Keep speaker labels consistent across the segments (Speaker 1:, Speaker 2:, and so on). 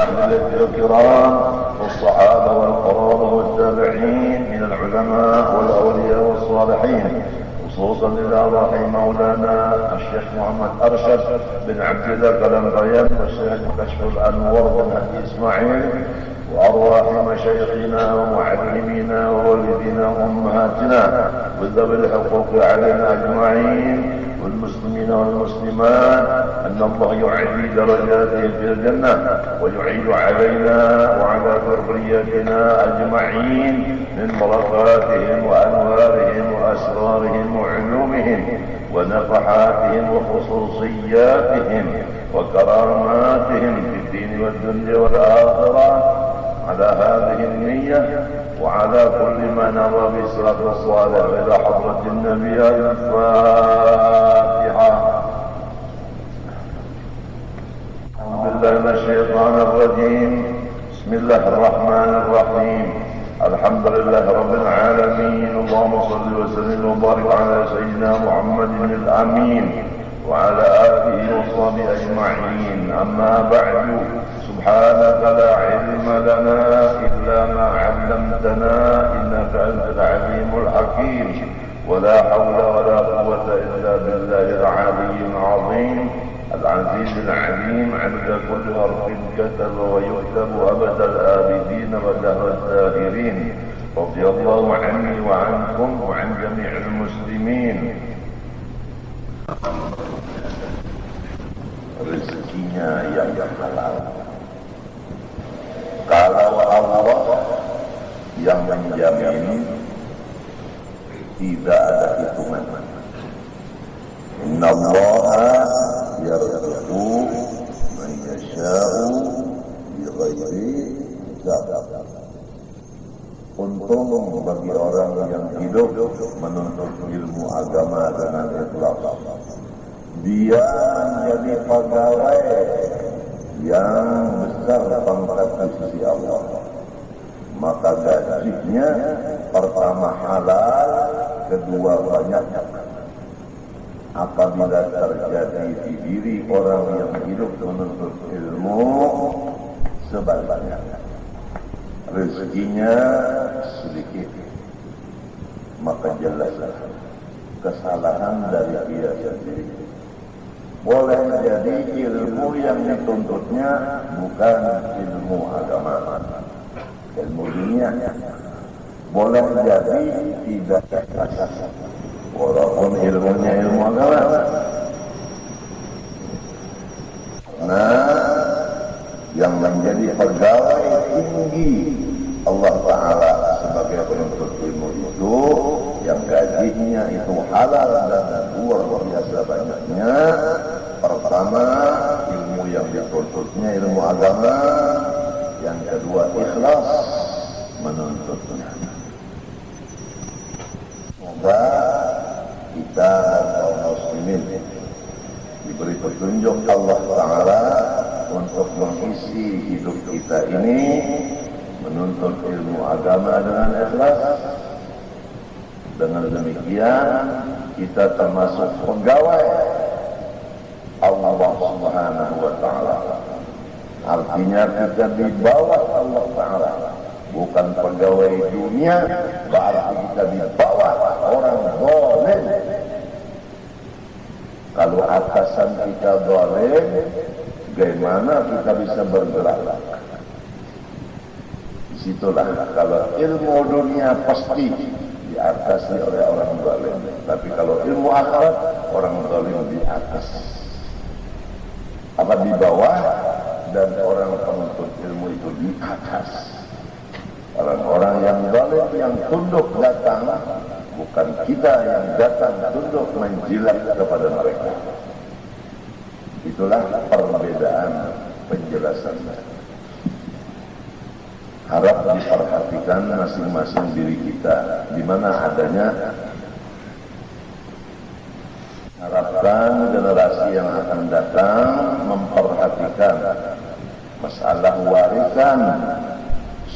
Speaker 1: أهل البيت الكرام والصحابة والقرابة والتابعين من العلماء والأولياء والصالحين، خصوصا إلى رحم مولانا الشيخ محمد أرشد بن عبد الله القلمبيان والشيخ كشف الأنور بن هدي إسماعيل، وأرواح مشايخنا ومعلمينا ووالدينا وأمهاتنا وذوي الحقوق علينا أجمعين والمسلمين والمسلمات، أن الله يعلي درجاتهم في الجنة ويعيد علينا وعلى ذريتنا أجمعين من بركاتهم وأنوارهم وأسرارهم وعلومهم ونفحاتهم وخصوصياتهم وكراماتهم في الدين والدنيا والآخرة، على هذه النية وعلى كل ما نرى بالصلاة والصلاة إلى حضرة النبي. الفاتحة. أعوذ بالله من الشيطان الرجيم. بسم الله الرحمن الرحيم. الحمد لله رب العالمين. اللهم صل وسلم وبارك على سيدنا محمد الأمين وعلى آله وصحبه أجمعين. أما بعد، سبحانك لا علم لنا إلا ما علمتنا إنك أنت العليم الحكيم، ولا حول ولا قوة إلا بالله العلي العظيم العزيز العليم، عند كل حرف كتب ويكتب أبد الآبدين ودهر الداهرين. رضي الله عني وعنكم وعن جميع المسلمين. Rezekinya yang halal. Kalau Allah yang menjamin, tidak ada hitungan. Inna Allaha yarzuqu man yasha'u bighairi hisab. Untung bagi orang yang hidup menuntut ilmu agama dengan ikhlas, dia menjadi pegawai yang besar pangkat di sisi Allah, maka gajinya pertama halal, kedua banyak. Apabila terjadi di diri orang yang hidup menuntut ilmu sebaliknya, rezekinya sedikit, maka jelas kesalahan dari dia sendiri. Boleh jadi ilmu yang dituntutnya bukan ilmu agama, ilmu dunia. Boleh jadi tidak asas, walaupun ilmunya ilmu agama. Nah, yang menjadi pegawai tinggi Allah Ta'ala sebagai penuntut ilmu itu, yang gajinya itu halal dan luar biasa banyaknya. Pertama, ilmu yang dituntutnya ilmu agama. Yang kedua, ikhlas menuntutnya. Semoga kita kaum muslimin diberi petunjuk Allah Ta'ala untuk mengisi hidup kita ini menuntut ilmu agama dengan ikhlas. Dengan demikian kita termasuk pegawai Allah Subhanahu wa Ta'ala. Artinya kita di bawah Allah Ta'ala, bukan pegawai dunia, berarti kita di bawah orang zalim. Kalau atasan kita zalim, bagaimana kita bisa bergerak? Disitulah kalau ilmu dunia pasti diatasi oleh orang zalim, tapi kalau ilmu akhirat orang zalim di atas, apa di bawah, dan orang penuntut ilmu itu di atas. Orang-orang yang zalim yang tunduk datang, bukan kita yang datang tunduk menjilat kepada mereka. Itulah perbedaan penjelasannya. Harap diperhatikan masing-masing diri kita di mana adanya. Harapkan generasi yang akan datang memperhatikan masalah warisan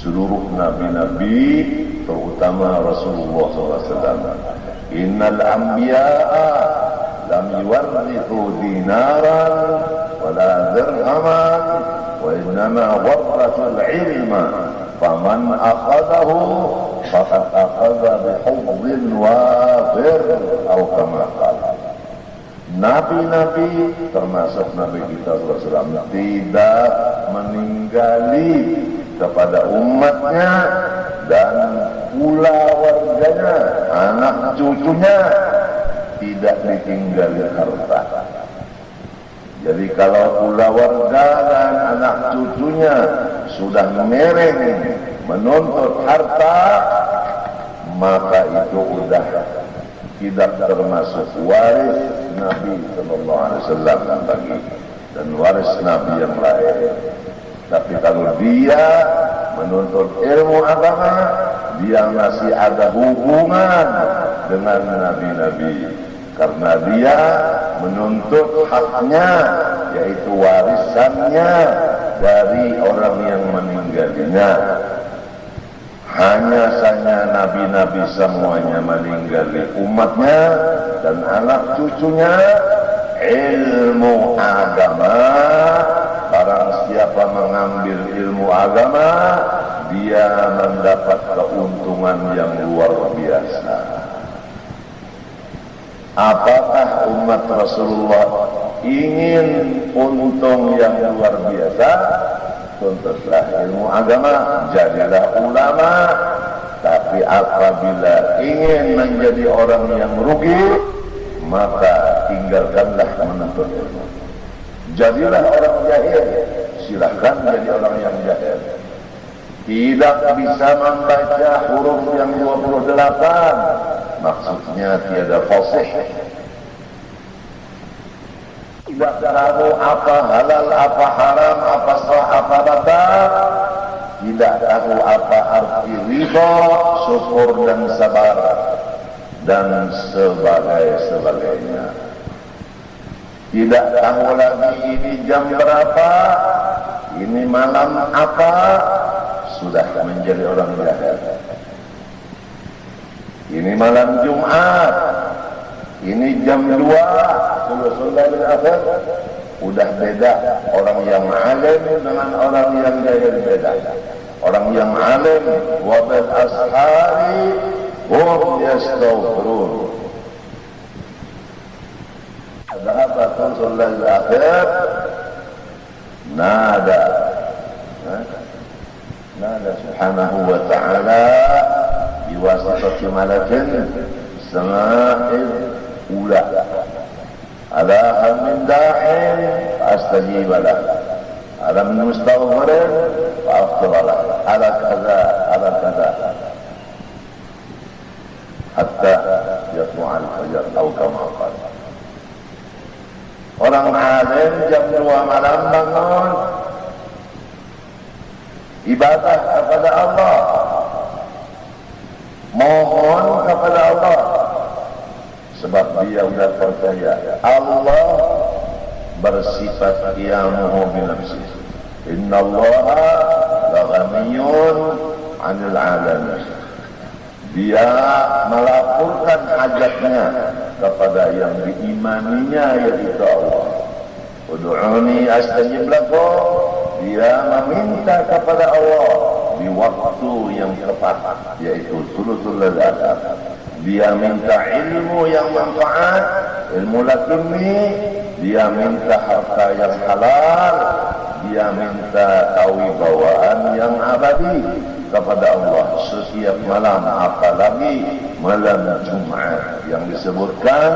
Speaker 1: seluruh nabi-nabi, terutama Rasulullah SAW. Innal anbiya'a lam yuwarrithu dinaran wala dirhaman wa innama warrathal ilma faman akhadahu faqad akhadha bihudzin wafir atau kama qala. Nabi-nabi termasuk Nabi kita SAW tidak meninggali kepada umatnya dan pula warganya, anak cucunya tidak ditinggali harta. Jadi kalau pula warga dan anak cucunya sudah mereng menuntut harta, maka itu sudah tidak termasuk waris Nabi Sallallahu Alaihi Wasallam bagi dan waris Nabi yang lain. Tapi kalau dia menuntut ilmu agama, dia masih ada hubungan dengan nabi-nabi, karena dia menuntut haknya, yaitu warisannya dari orang yang meninggalnya. Hanya saja nabi-nabi semuanya meninggali umatnya dan anak cucunya. Ilmu agama, barang siapa mengambil ilmu agama, dia mendapat keuntungan yang luar biasa. Apakah umat Rasulullah ingin untung yang luar biasa? Tuntutlah ilmu agama, jadilah ulama. Tapi apabila ingin menjadi orang yang rugi, maka tinggalkanlah menuntut ilmu. Jadilah orang jahil, silahkan jadi orang yang jahil. Tidak bisa membaca huruf yang 28, maksudnya tiada fasih. Tidak tahu apa halal, apa haram, apa sah, apa batal. Tidak tahu apa arti ridha, syukur dan sabar, dan sebagainya. Tidak tahu lagi ini jam berapa, ini malam apa, sudah menjadi orang jahil. Ini malam Jumat, ini jam 2, sulusul lailil akhir. Udah beda, orang yang alim dengan orang yang jahil beda. Orang yang alim wa bil ashari hum yastaghfirun. Dhahaba sulusul lailil akhir nada subhanahu wa ta'ala biwasitati malakin sama'il ula ala hal min da'in astajib lah, ala min mustaghfirin fa'aghfir lah, ala kaza hatta yatlu'al fajar atau kama qala. Orang alim jam 2 malam bangun ibadah kepada Allah, mohon kepada Allah, sebab dia sudah percaya Allah bersifat qiyamuhu binafsih. Innallaha laghaniyun 'anil 'alamin. Dia melaporkan hajatnya kepada yang diimaninya, yaitu Allah. Ud'uni astajib lakum. Dia meminta kepada Allah di waktu yang tepat, yaitu sulusul lailil akhir. Dia minta ilmu yang manfaat, ilmu laduni. Dia minta harta yang halal. Dia minta kewibawaan yang abadi kepada Allah setiap malam, apalagi malam Jumat yang disebutkan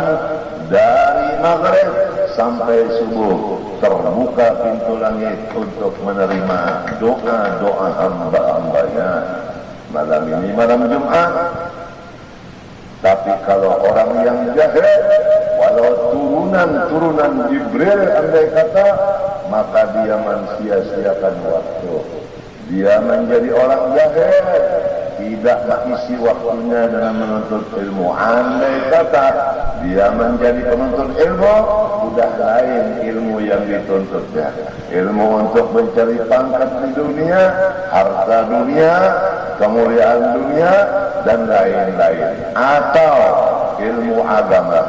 Speaker 1: dari maghrib sampai subuh terbuka pintu langit untuk menerima doa-doa hamba-hambanya. Malam ini malam Jumat. Tapi kalau orang yang jahil, walau turunan Jibril andai kata, maka dia mensia-siakan waktu. Dia menjadi orang jahil, tidak mengisi waktunya dengan menuntut ilmu. Andai kata dia menjadi penuntut ilmu, sudah lain ilmu yang dituntutnya. Ilmu untuk mencari pangkat di dunia, harta dunia, kemuliaan dunia, dan lain-lain. Atau ilmu agama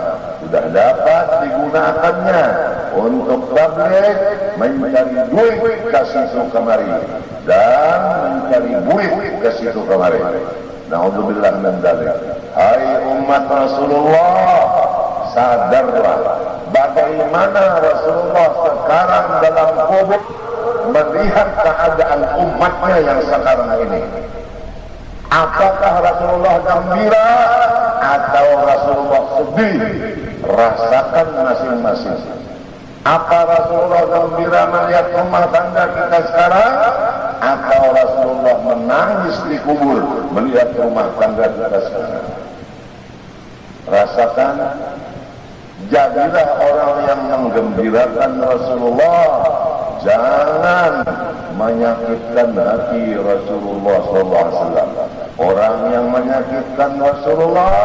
Speaker 1: sudah dapat digunakannya untuk tabligh, mencari duit ke situ kemari, dan mencari buit ke situ kemari. Na'udzubillah min dzalik. Hai umat Rasulullah, sadarlah bagaimana Rasulullah sekarang dalam kubur melihat keadaan umatnya yang sekarang ini. Apakah Rasulullah gembira atau Rasulullah sedih? Rasakan masing-masing. Apa Rasulullah gembira melihat rumah tangga kita sekarang, atau Rasulullah menangis di kubur melihat rumah tangga kita sekarang? Rasakan. Jadilah orang yang menggembirakan Rasulullah, jangan menyakitkan hati Rasulullah SAW. Orang yang menyakitkan Rasulullah,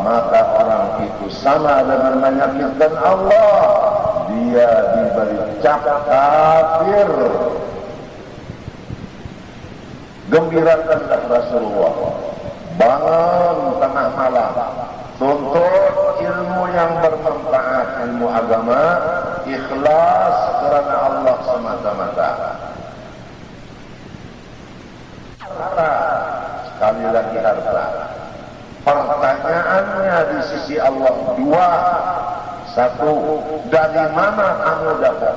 Speaker 1: maka orang itu sama dengan menyakitkan Allah. Dia diberi cap kafir. Gembirakanlah Rasulullah. Bangun tengah malam, tuntut ilmu yang bermanfaat, ilmu agama, ikhlas karena Allah semata-mata. Harta, sekali lagi harta. Pertanyaannya di sisi Allah dua. Satu, dari mana kamu dapat?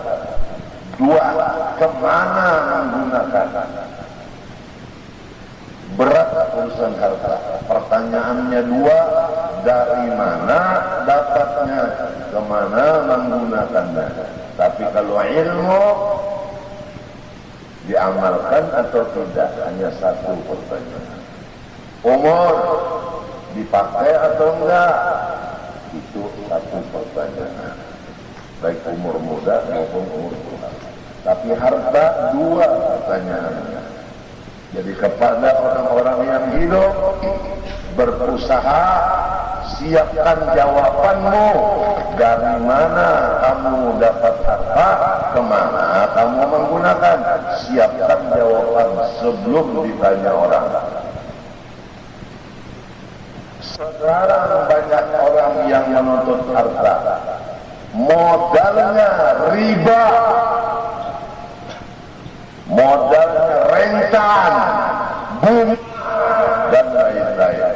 Speaker 1: Dua, kemana menggunakan? Berat urusan harta. Pertanyaannya dua, dari mana dapatnya, kemana menggunakannya. Tapi kalau ilmu diamalkan atau tidak, hanya satu pertanyaan. Umur dipakai atau enggak, itu satu pertanyaan. Baik umur muda maupun umur tua. Tapi harta dua pertanyaannya. Jadi kepada orang-orang yang hidup, berusaha, siapkan jawabanmu. Dari mana kamu dapat harta, kemana kamu menggunakan. Siapkan jawaban sebelum ditanya orang. Sekarang banyak orang yang menuntut harta, modalnya riba, modalnya rentan, bunga, dan lain-lain.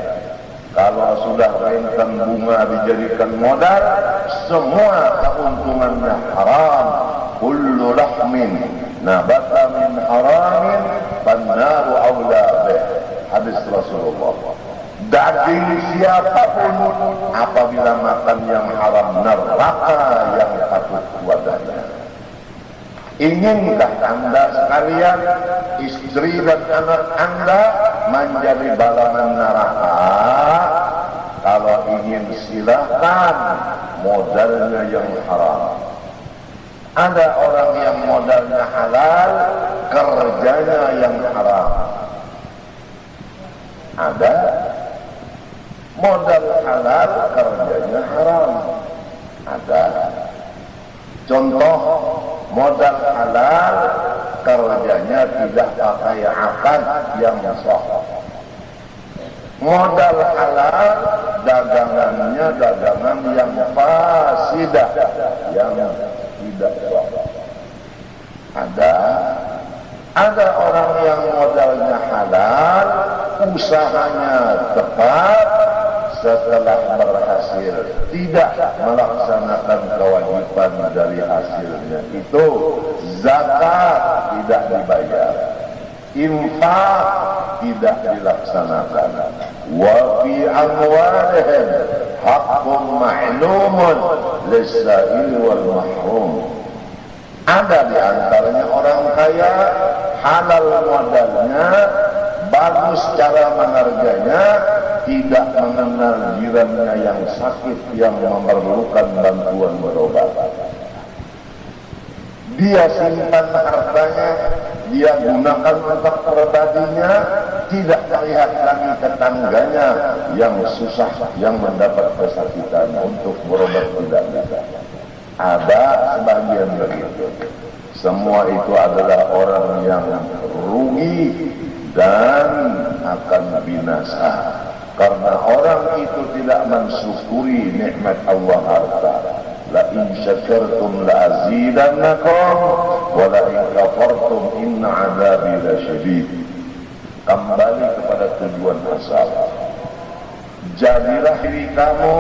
Speaker 1: Kalau sudah rentan bunga dijadikan modal, semua keuntungannya haram. Kullu lahmin nabata min haramin fannaru awla bih. Hadis Rasulullah. Daging siapapun apabila makan yang haram, neraka yang patut wadahnya. Inginkah anda sekalian, istri dan anak anda menjadi balangan neraka? Kalau ingin silahkan, modalnya yang haram. Ada orang yang modalnya halal, kerjanya yang haram. Ada modal halal, kerjanya haram. Ada. Contoh, modal halal, kerjanya tidak pakai akad yang sah. Modal halal, dagangannya dagangan yang fasidah, yang tidak sah. Ada orang yang modalnya halal, usahanya tepat, setelah berhasil tidak melaksanakan kewajiban dari hasilnya itu, zakat tidak dibayar, infak tidak dilaksanakan, wa fi amwalihim haqqun ma'lumun lis-sa'il wal mahrum. Ada di antaranya orang kaya, halal modalnya, bagus cara mengerjanya, tidak mengenal jirannya yang sakit, yang memerlukan bantuan berobat. Dia simpan hartanya, dia gunakan untuk pribadinya, tidak melihat lagi tetangganya yang susah, yang mendapat kesakitan untuk berobat tidak bisa. Ada sebagian begitu. Semua itu adalah orang yang rugi dan akan binasa. Karena orang itu tidak mensyukuri nikmat Allah harta. la in syakartum la azidannakum wa la in kafartum inna 'adzabi lasyadid. Kembali kepada tujuan asal. Jadilah diri kamu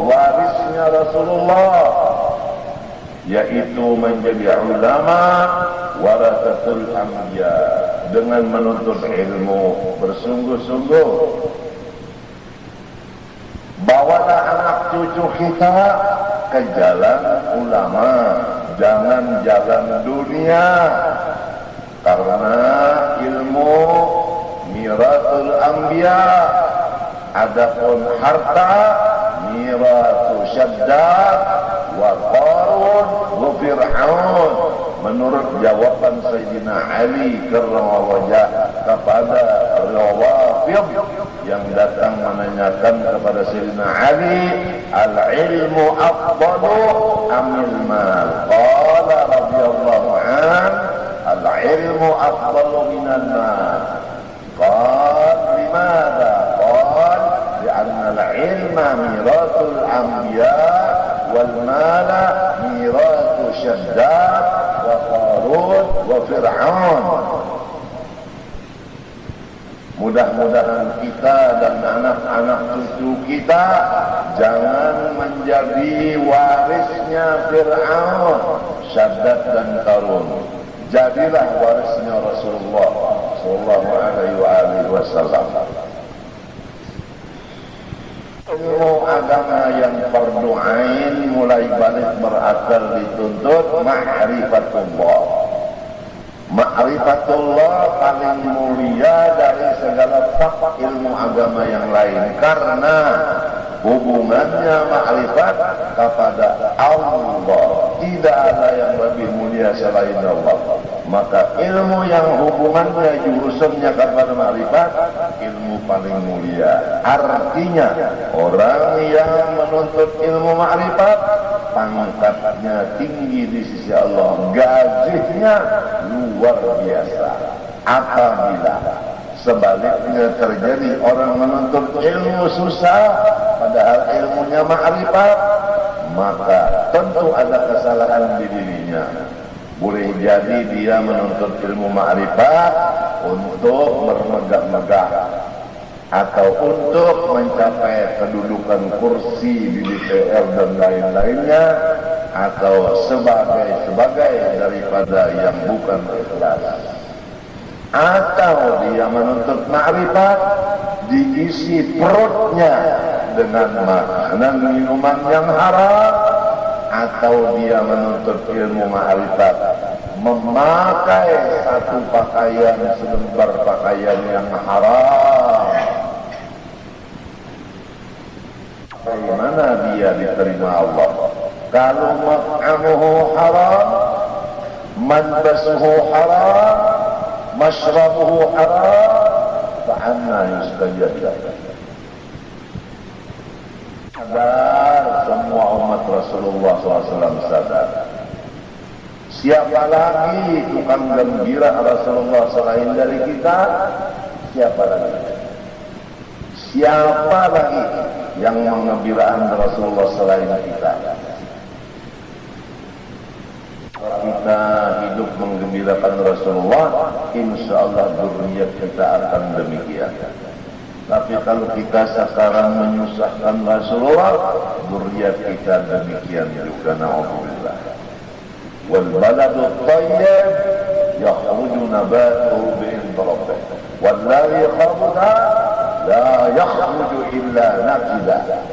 Speaker 1: warisnya Rasulullah, yaitu menjadi ulama warasatul anbiya, dengan menuntut ilmu bersungguh-sungguh. Bawalah anak cucu kita ke jalan ulama, jangan jalan dunia, karena ilmu miratul anbiya. Adapun harta miratul Syaddad wa Qarun wa Fir'aun. Menurut jawaban Sayyidina Ali karramallahu wajhah kepada Rawafid yang datang menanyakan kepada Sayyidina Ali, al-ilmu afdalu amil mal? Qala radhiyallahu an, al-ilmu afdalu minan mal. Qala limadha? Qala li'anna al-ilma miratul anbiya wal mala miratul Syaddad wa Qarun wa Fir'aun. Mudah-mudahan kita dan anak-anak cucu kita jangan menjadi warisnya Fir'aun, Syaddad dan Qarun. Jadilah warisnya Rasulullah sallallahu alaihi wasallam. Ilmu agama yang fardu ain mulai balik berakal dituntut ma'rifatullah. Ma'rifatullah paling mulia dari segala ilmu agama yang lain, karena hubungannya ma'rifat kepada Allah. Tidak ada yang lebih mulia selain Allah. Maka ilmu yang hubungannya jurusannya kepada ma'rifat, ilmu paling mulia. Artinya orang yang menuntut ilmu ma'rifat pangkatnya tinggi di sisi Allah, gajinya luar biasa. Apabila sebaliknya terjadi orang menuntut ilmu susah padahal ilmunya ma'rifat, maka tentu ada kesalahan di dirinya. Boleh jadi dia menuntut ilmu ma'rifat untuk bermegah-megah atau untuk mencapai kedudukan kursi di DPR dan lain-lainnya, atau sebagai daripada yang bukan ikhlas. Atau dia menuntut ma'rifat diisi perutnya dengan makanan minuman yang haram, atau dia menuntut ilmu ma'rifat memakai satu pakaian, selembar pakaian yang haram. Bagaimana dia diterima Allah? Kalau mat'amuhu haram, malbasuhu haram, mashrabuhu haram, fa'anna yustajab lahu. Sadar semua umat Rasulullah SAW sadar. Siapa lagi tukang gembira Rasulullah selain dari kita? Siapa lagi? Siapa lagi yang mengembirakan Rasulullah selain kita? Kalau kita hidup menggembirakan Rasulullah, insya Allah dzurriyyat kita akan demikian. Tapi kalau kita sekarang menyusahkan Rasulullah, dzurriyyat kita demikian juga, na'udzubillah. Wal baladu thayyib yakhruju nabatuhu bi'idzni rabbih wal ladzi khabutha la yakhruju illa nakida.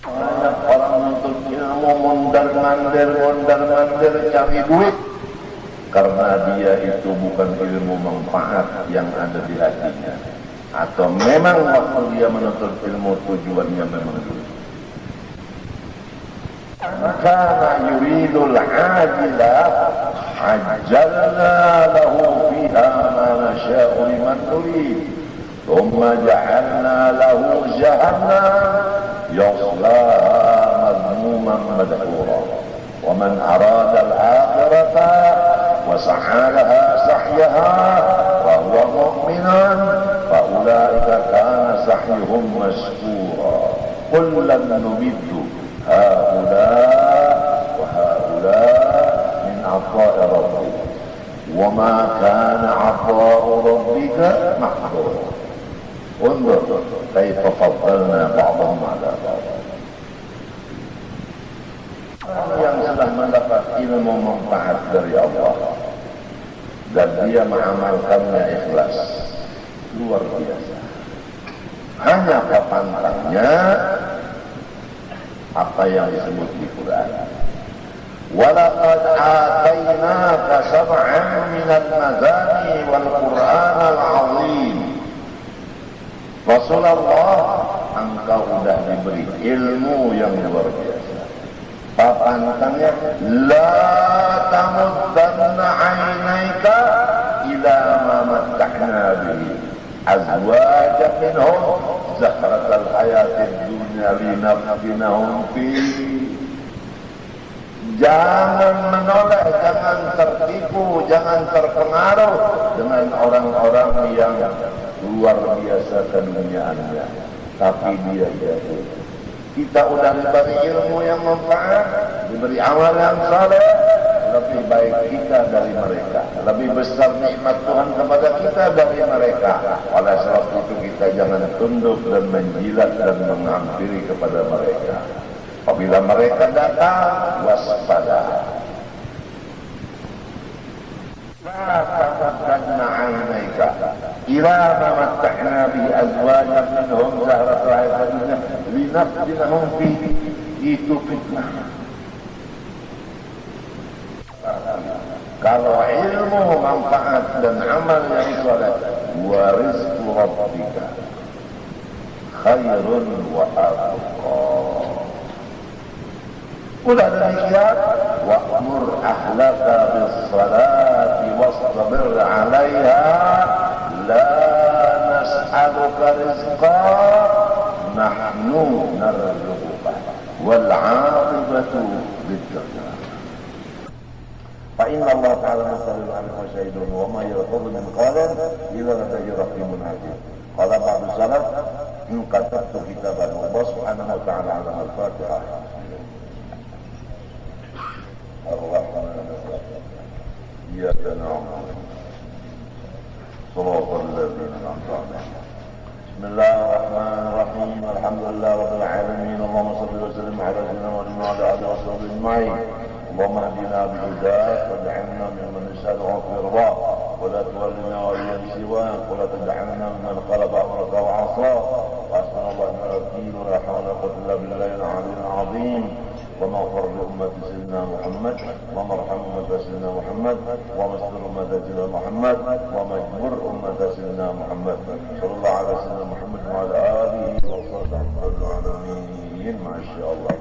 Speaker 1: Banyak orang menuntut ilmu mondar-mandir cari duit, karena dia itu bukan ilmu manfaat yang ada di hatinya, atau memang waktu dia menuntut ilmu tujuannya memang duit. Kana yuridul ajilah ajjalna lahu fiha ma nasha'u liman nurid thumma ja'alna lahu jahannam yaslaha madhmuman madhura wa man arada al-akhirata wa sa'a laha sa'yaha wa huwa mu'minun fa ulaika kana sa'yuhum mashkura. Kullan numiddu هؤلاء وهؤلاء من عطاء ربك وما كان عطاء ربك محظورا. انظر كيف فضلنا بعضهم على بعض. Orang yang sudah mendapat ilmu manfaat dari Allah dan dia mengamalkannya ikhlas, luar biasa. Hanya pantangnya apa yang disebut di Quran. وَلَقَدْ آتَيْنَاكَ سَبْعًا مِنَ الْمَثَانِي وَالْقُرْآنَ الْعَظِيمَ. Rasulullah, engkau sudah diberi ilmu yang luar biasa. Pantangnya, la tamuddanna 'ainaika ila ma matta'na bihi azwajan minhum zahratal hayatid dunya linaftinahum fihi. Jangan menoleh, jangan tertipu, jangan terpengaruh dengan orang-orang yang luar biasa keduniaannya. Tapi dia jatuh. Kita udah diberi ilmu yang manfaat, diberi amal yang saleh, lebih baik kita dari mereka. Lebih besar nikmat Tuhan kepada kita dari mereka. Oleh sebab itu kita jangan tunduk dan menjilat dan menghampiri kepada mereka. Apabila mereka datang, waspada. La tamuddanna 'ainaika ila ma matta'na bi azwajan minhum zahratal hayatid dunya linaftinahum fihi. Itu fitnah. Kalau ilmu manfaat dan amal yang saleh, wa rizqu rabbika khairun wa abqa. Udah demikian, wa'mur ahlaka bis-salati wastabir 'alaiha la nas'aluka rizqa nahnu narzuquka wal 'aqibatu lit-taqwa. Fa inna Allah ta'ala masalul 'alaihi wa syahidun wa ma yarqabu min qalan illa ladayhi raqibun 'atid. Qala ba'du salaf in katabtu kitaban Allah subhanahu wa ta'ala 'ala al-Fatihah. إياك نعبد صراط الذين أنعمت عليهم. بسم الله الرحمن الرحيم. الحمد لله رب العالمين. اللهم صل وسلم على سيدنا محمد وعلى آله وصحبه أجمعين. اللهم اهدنا بهداك واجعلنا ممن يسعدك في رضاك ولا تولنا وليا سواك ولا تجعلنا ممن خالف أمرك وعصاك. وحسبنا الله ونعم الوكيل ولا حول ولا قوة إلا بالله العلي العظيم. اللهم اغفر لأمة سيدنا محمد، اللهم ارحم أمة سيدنا محمد، اللهم استر أمة سيدنا محمد، اللهم اجبر أمة سيدنا محمد. صلى الله على سيدنا محمد وعلى آله وصحبه العالمين. ما شاء الله.